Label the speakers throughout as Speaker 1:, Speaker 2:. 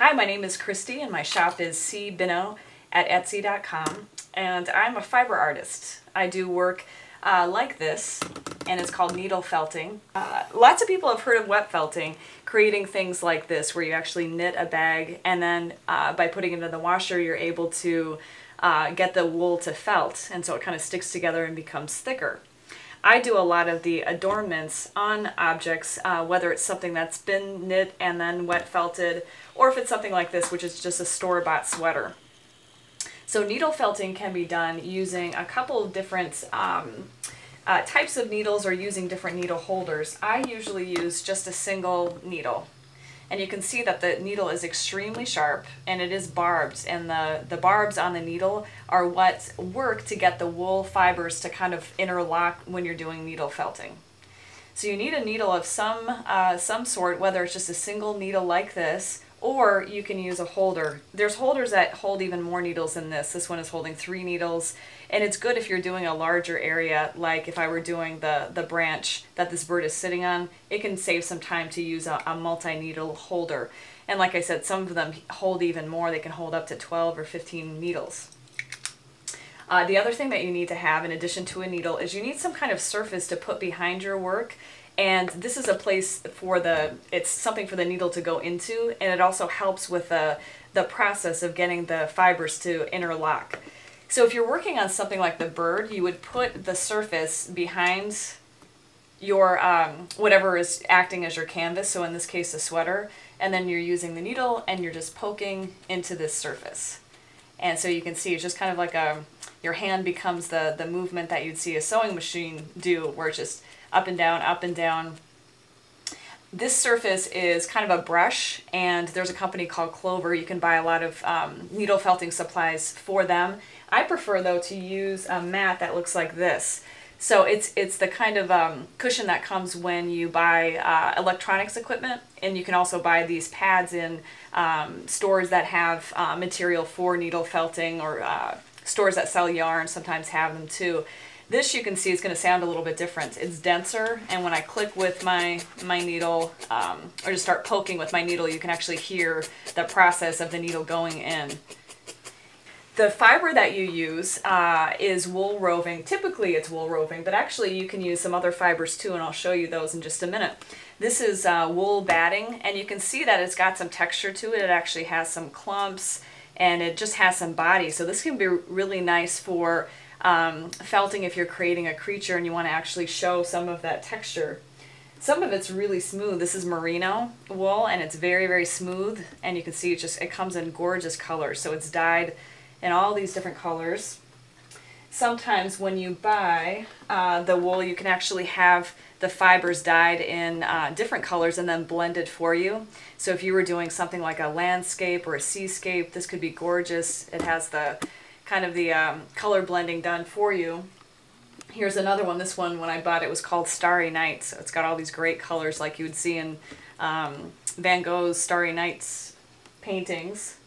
Speaker 1: Hi, my name is Christy and my shop is cbino at etsy.com, and I'm a fiber artist. I do work like this, and it's called needle felting. Lots of people have heard of wet felting, creating things like this where you actually knit a bag and then by putting it in the washer you're able to get the wool to felt, and so it kind of sticks together and becomes thicker. I do a lot of the adornments on objects, whether it's something that's been knit and then wet felted, or if it's something like this, which is just a store-bought sweater. So needle felting can be done using a couple of different types of needles or using different needle holders. I usually use just a single needle. And you can see that the needle is extremely sharp and it is barbed, and the barbs on the needle are what work to get the wool fibers to kind of interlock when you're doing needle felting. So you need a needle of some sort, whether it's just a single needle like this, or you can use a holder. There's holders that hold even more needles than this. This one is holding 3 needles, and it's good if you're doing a larger area, like if I were doing the branch that this bird is sitting on. It can save some time to use a multi-needle holder. And like I said, some of them hold even more. They can hold up to 12 or 15 needles. The other thing that you need to have in addition to a needle is you need some kind of surface to put behind your work. And this is a place for it's something for the needle to go into, and it also helps with the process of getting the fibers to interlock. So if you're working on something like the bird, you would put the surface behind your whatever is acting as your canvas, so in this case the sweater, and then you're using the needle and you're just poking into this surface. And so you can see it's just kind of like your hand becomes the movement that you'd see a sewing machine do, where it's just up and down, up and down. This surface is kind of a brush, and there's a company called Clover. You can buy a lot of needle felting supplies for them. I prefer, though, to use a mat that looks like this. So it's the kind of cushion that comes when you buy electronics equipment, and you can also buy these pads in stores that have material for needle felting, or stores that sell yarn sometimes have them too. This, you can see, is going to sound a little bit different. It's denser, and when I click with my needle, or just start poking with my needle, you can actually hear the process of the needle going in. The fiber that you use is wool roving. Typically it's wool roving, but actually you can use some other fibers too, and I'll show you those in just a minute. This is wool batting, and you can see that it's got some texture to it. It actually has some clumps, and it just has some body. So this can be really nice for felting if you're creating a creature and you want to actually show some of that texture. Some of it's really smooth. This is merino wool, and it's very, very smooth, and you can see it comes in gorgeous colors. So it's dyed in all these different colors. Sometimes when you buy the wool, you can actually have the fibers dyed in different colors and then blended for you. So if you were doing something like a landscape or a seascape, this could be gorgeous. It has the kind of the color blending done for you. Here's another one. This one, when I bought it, was called Starry Night. So it's got all these great colors like you would see in Van Gogh's Starry Nights paintings.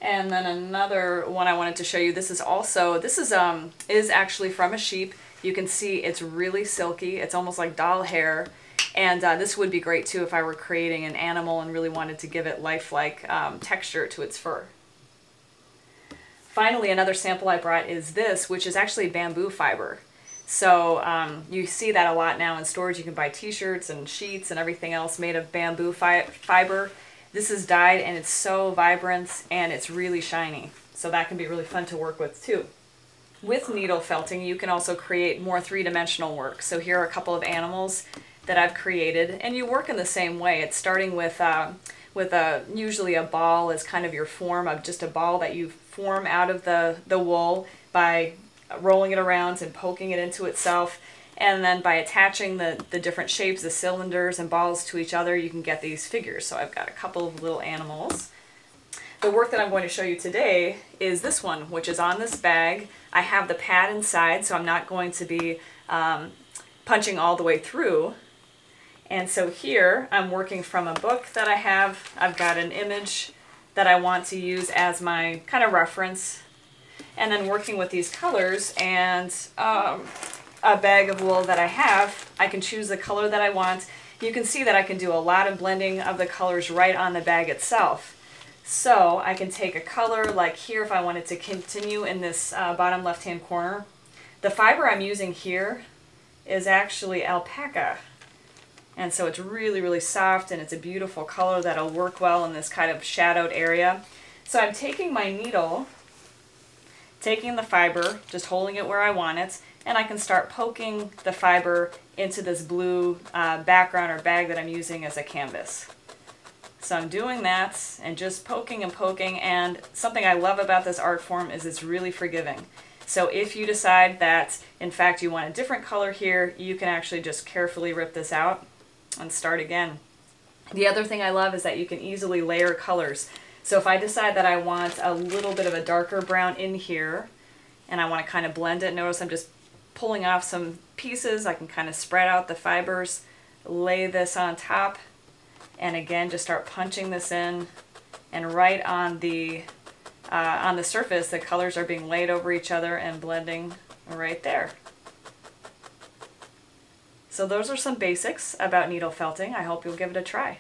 Speaker 1: And then another one I wanted to show you. This is actually from a sheep. You can see it's really silky. It's almost like doll hair. And this would be great too if I were creating an animal and really wanted to give it lifelike texture to its fur. Finally, another sample I brought is this, which is actually bamboo fiber. So you see that a lot now in stores. You can buy t-shirts and sheets and everything else made of bamboo fiber. This is dyed, and it's so vibrant, and it's really shiny. So that can be really fun to work with too. With needle felting, you can also create more three-dimensional work. So here are a couple of animals that I've created, and you work in the same way. It's starting with usually a ball as kind of your form, of just a ball that you form out of the wool by rolling it around and poking it into itself. And then by attaching the different shapes, the cylinders and balls to each other, you can get these figures. So I've got a couple of little animals. The work that I'm going to show you today is this one, which is on this bag. I have the pad inside, so I'm not going to be punching all the way through. And so here I'm working from a book that I have. I've got an image that I want to use as my kind of reference, and then working with these colors and a bag of wool that I have, I can choose the color that I want. You can see that I can do a lot of blending of the colors right on the bag itself. So I can take a color like here if I wanted to continue in this bottom left-hand corner. The fiber I'm using here is actually alpaca. And so it's really, really soft, and it's a beautiful color that'll work well in this kind of shadowed area. So I'm taking my needle, taking the fiber, just holding it where I want it, and I can start poking the fiber into this blue background or bag that I'm using as a canvas. So I'm doing that and just poking and poking, and something I love about this art form is it's really forgiving. So if you decide that in fact you want a different color here, you can actually just carefully rip this out and start again. The other thing I love is that you can easily layer colors. So if I decide that I want a little bit of a darker brown in here and I want to kind of blend it, notice I'm just pulling off some pieces. I can kind of spread out the fibers, lay this on top, and again just start punching this in, and right on the surface the colors are being laid over each other and blending right there. So those are some basics about needle felting. I hope you'll give it a try.